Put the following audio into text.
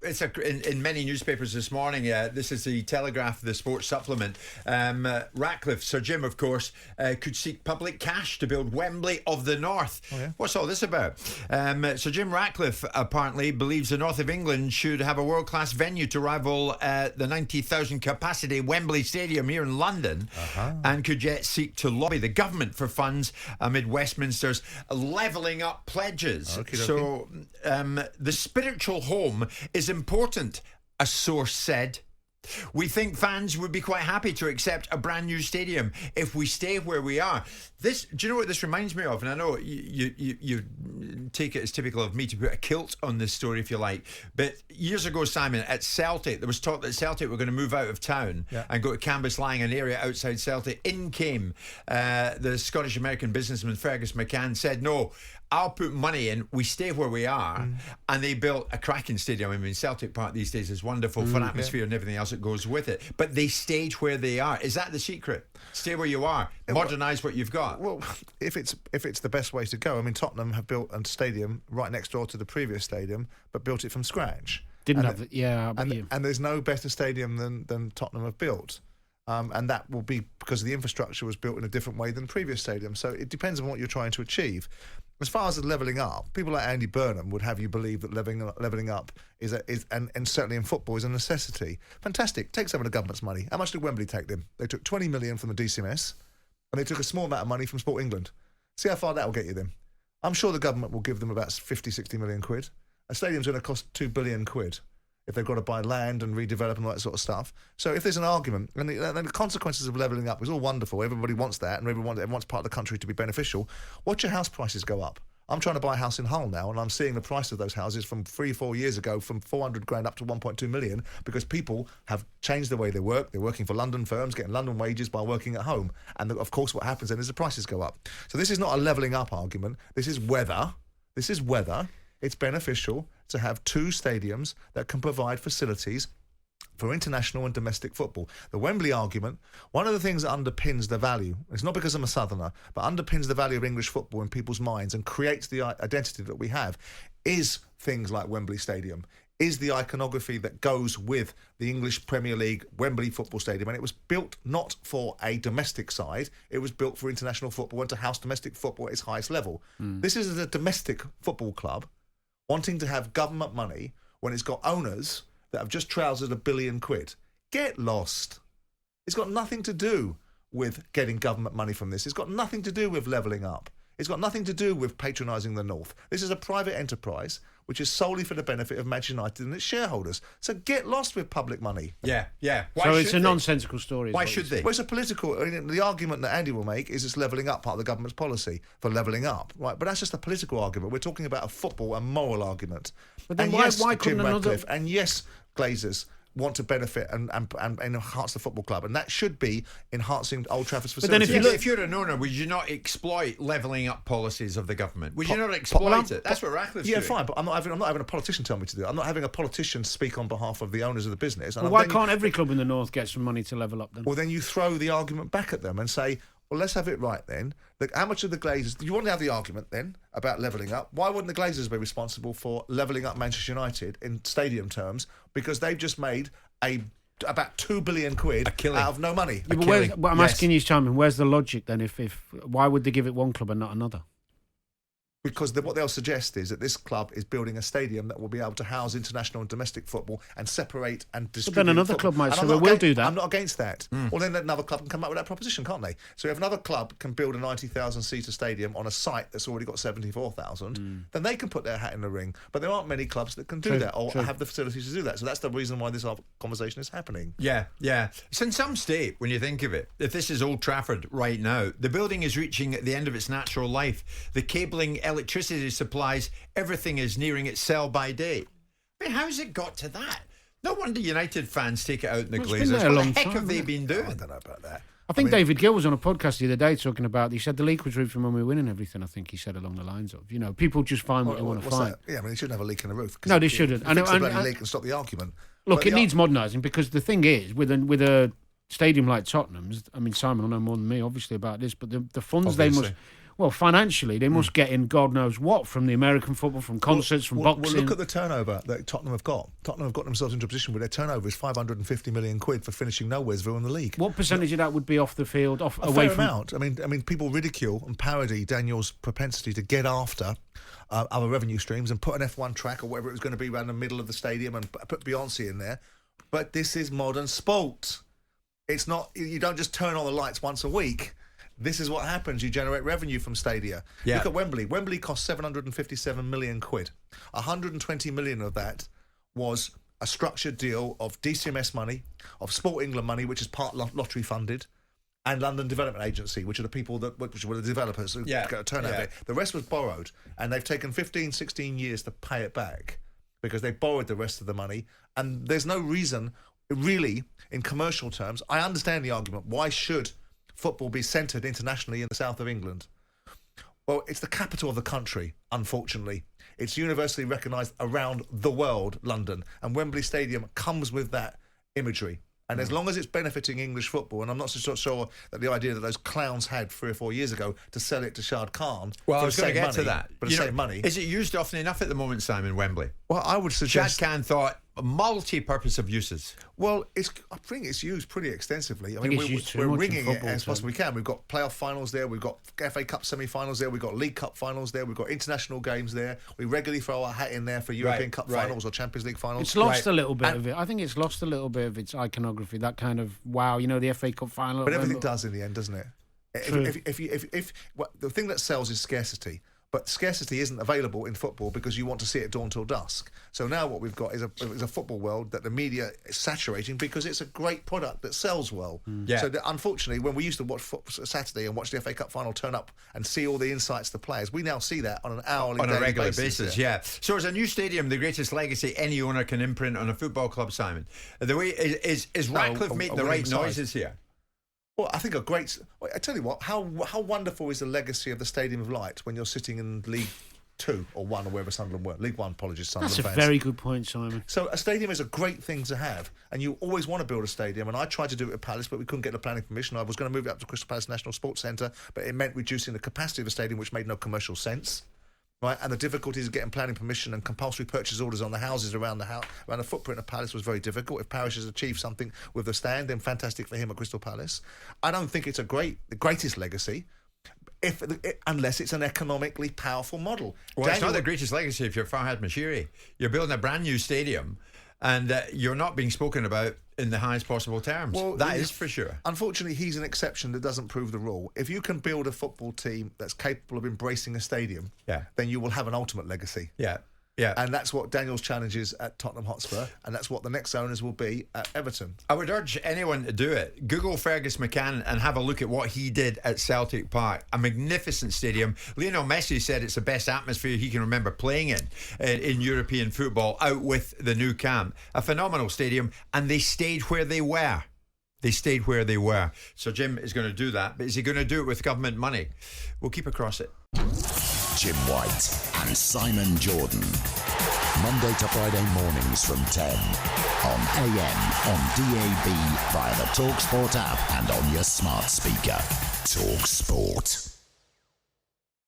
it's in many newspapers this morning. This is the Telegraph, the sports supplement. Ratcliffe, Sir Jim, of course, could seek public cash to build Wembley of the North. Oh, yeah? What's all this about? Sir Jim Ratcliffe apparently believes the North of England should have a world-class venue to rival the 90,000 capacity Wembley Stadium here in London, and could yet seek to lobby the government for funds amid Westminster's levelling up pledges. So the spiritual home is important, a source said. We think fans would be quite happy to accept a brand new stadium if we stay where we are. Do you know what this reminds me of? And I know you take it as typical of me to put a kilt on this story, if you like. But years ago, Simon, at Celtic, there was talk that Celtic were going to move out of town and go to Cambuslang, an area outside Celtic. In came the Scottish-American businessman Fergus McCann, said, no, I'll put money in, we stay where we are. And they built a cracking stadium. I mean, Celtic Park these days is wonderful for atmosphere and everything else that goes with it. But they stayed where they are. Is that the secret? Stay where you are. Modernise what you've got. Well, if it's the best way to go. I mean, Tottenham have built a stadium right next door to the previous stadium, but built it from scratch. And there's no better stadium than Tottenham have built. And that will be because the infrastructure was built in a different way than the previous stadium. So it depends on what you're trying to achieve. As far as the levelling up, people like Andy Burnham would have you believe that levelling up is and certainly in football is a necessity. Fantastic. Take some of the government's money. How much did Wembley take them? They took 20 million from the DCMS and they took a small amount of money from Sport England. See how far that will get you then. I'm sure the government will give them about 50, 60 million quid. A stadium's going to cost 2 billion quid. If they've got to buy land and redevelop and all that sort of stuff. So if there's an argument, and the consequences of levelling up is all wonderful, everybody wants that, and everyone wants part of the country to be beneficial, watch your house prices go up. I'm trying to buy a house in Hull now, and I'm seeing the price of those houses from 3-4 years ago from 400 grand up to 1.2 million because people have changed the way they work. They're working for London firms, getting London wages by working at home. And of course what happens then is the prices go up. So this is not a levelling up argument. This is whether it's beneficial to have two stadiums that can provide facilities for international and domestic football. The Wembley argument, one of the things that underpins the value, it's not because I'm a southerner, but underpins the value of English football in people's minds and creates the identity that we have, is things like Wembley Stadium, is the iconography that goes with the English Premier League Wembley Football Stadium. And it was built not for a domestic side, it was built for international football and to house domestic football at its highest level. This is a domestic football club wanting to have government money when it's got owners that have just trousered £1 billion. Get lost. It's got nothing to do with getting government money from this. It's got nothing to do with levelling up. It's got nothing to do with patronising the North. This is a private enterprise which is solely for the benefit of Manchester United and its shareholders. So get lost with public money. Yeah. So it's a nonsensical story. Why should they? Well, it's a political... the argument that Andy will make is it's levelling up, part of the government's policy for levelling up. Right? But that's just a political argument. We're talking about a football and moral argument. But then and why couldn't Jim another... Ratcliffe, and yes, Glazers want to benefit and enhance the football club, and that should be enhancing Old Trafford's facilities. But then if you're an owner, would you not exploit levelling up policies of the government? Would you not exploit it? That's what Ratcliffe's doing. Yeah, fine, but I'm not having a politician tell me to do it. I'm not having a politician speak on behalf of the owners of the business. Well, why can't every club in the North get some money to level up then? Well, then you throw the argument back at them and say, well, let's have it right then. Look, how much of the Glazers... Do you want to have the argument then about levelling up? Why wouldn't the Glazers be responsible for levelling up Manchester United in stadium terms? Because they've just made about 2 billion quid out of no money. Yeah, but I'm asking you, Simon, where's the logic then? If why would they give it one club and not another? Because what they'll suggest is that this club is building a stadium that will be able to house international and domestic football and separate and distribute. But then another football. club might say, we'll do that. I'm not against that. Well, then another club can come up with that proposition, can't they? So if another club can build a 90,000-seater stadium on a site that's already got 74,000, then they can put their hat in the ring. But there aren't many clubs that can do that or have the facilities to do that. So that's the reason why this conversation is happening. Yeah. It's in some state, when you think of it. If this is Old Trafford right now, the building is reaching the end of its natural life. The cabling, electricity supplies, everything is nearing its sell-by date. I mean, how's it got to that? No wonder United fans take it out in the Glazers. What the heck have they been doing? I don't know about that. I think David Gill was on a podcast the other day talking about, he said the leak was roofing when we were winning everything. I think he said along the lines of, people just find what they want to find. That? Yeah, I mean, they shouldn't have a leak in the roof. No, they shouldn't. Fix the bloody leak and stop the argument. Look, it needs modernising because the thing is, with a stadium like Tottenham's, I mean, Simon will know more than me, obviously, about this, but the funds they must... Well, financially, they must get in God knows what from the American football, from concerts, from boxing. Well, look at the turnover that Tottenham have got. Tottenham have got themselves into a position where their turnover is 550 million quid for finishing Nowheresville in the league. What percentage of that would be off the field, away from... A fair amount. I mean, people ridicule and parody Daniel's propensity to get after other revenue streams and put an F1 track or whatever it was going to be around the middle of the stadium and put Beyonce in there. But this is modern sport. It's not... You don't just turn on the lights once a week. This is what happens. You generate revenue from stadia. Yeah. Look at Wembley. Wembley cost 757 million quid. 120 million of that was a structured deal of DCMS money, of Sport England money, which is part lottery funded, and London Development Agency, which are the people which were the developers who got a turnover. Yeah. The rest was borrowed, and they've taken 15, 16 years to pay it back because they borrowed the rest of the money. And there's no reason, really, in commercial terms. I understand the argument. Why should football be centred internationally in the south of England? Well, it's the capital of the country, unfortunately. It's universally recognised around the world, London, and Wembley Stadium comes with that imagery. And as long as it's benefiting English football, and I'm not so sure that the idea that those clowns had 3 or 4 years ago to sell it to Shard Khan, well, I was going to get to that. But to save money. Is it used often enough at the moment, Simon, Wembley? Well, I would suggest... Shad Khan thought multi-purpose of uses. Well, I think it's used pretty extensively. I mean, we're ringing it as fast as we can. We've got playoff finals there. We've got FA Cup semi-finals there. We've got League Cup finals there. We've got international games there. We regularly throw our hat in there for European Cup finals or Champions League finals. It's lost a little bit of it. I think it's lost a little bit of its iconography. That kind of wow, the FA Cup final. But everything does in the end, doesn't it? If the thing that sells is scarcity. But scarcity isn't available in football because you want to see it dawn till dusk. So now what we've got is a football world that the media is saturating because it's a great product that sells well. Yeah. So unfortunately, when we used to watch Saturday and watch the FA Cup final turn up and see all the insights to players, we now see that on an hourly, on a regular basis. Yeah. So is a new stadium the greatest legacy any owner can imprint on a football club, Simon? The way is Ratcliffe making the right noises here? Well, I think I tell you what, how wonderful is the legacy of the Stadium of Light when you're sitting in League 2 or 1 or wherever Sunderland were. League 1, apologies, Sunderland fans. That's a very good point, Simon. So a stadium is a great thing to have, and you always want to build a stadium, and I tried to do it at Palace, but we couldn't get the planning permission. I was going to move it up to Crystal Palace National Sports Centre, but it meant reducing the capacity of the stadium, which made no commercial sense. Right, and the difficulties of getting planning permission and compulsory purchase orders on the houses around the footprint of Palace was very difficult. If Parish has achieved something with the stand, then fantastic for him at Crystal Palace. I don't think it's the greatest legacy, unless it's an economically powerful model. Well, it's not the greatest legacy if you're Farhad Mashiri. You're building a brand new stadium, and you're not being spoken about in the highest possible terms. Well, that is for sure. Unfortunately, he's an exception that doesn't prove the rule. If you can build a football team that's capable of embracing a stadium, then you will have an ultimate legacy. Yeah. And that's what Daniel's challenge is at Tottenham Hotspur, and that's what the next owners will be at Everton. I would urge anyone to do it. Google Fergus McCann and have a look at what he did at Celtic Park. A magnificent stadium. Lionel Messi said it's the best atmosphere he can remember playing in European football, out with the Nou Camp. A phenomenal stadium, and they stayed where they were. So Jim is going to do that, but is he going to do it with government money? We'll keep across it. Jim White and Simon Jordan. Monday to Friday mornings from 10 on AM, on DAB, via the TalkSPORT app and on your smart speaker. TalkSPORT.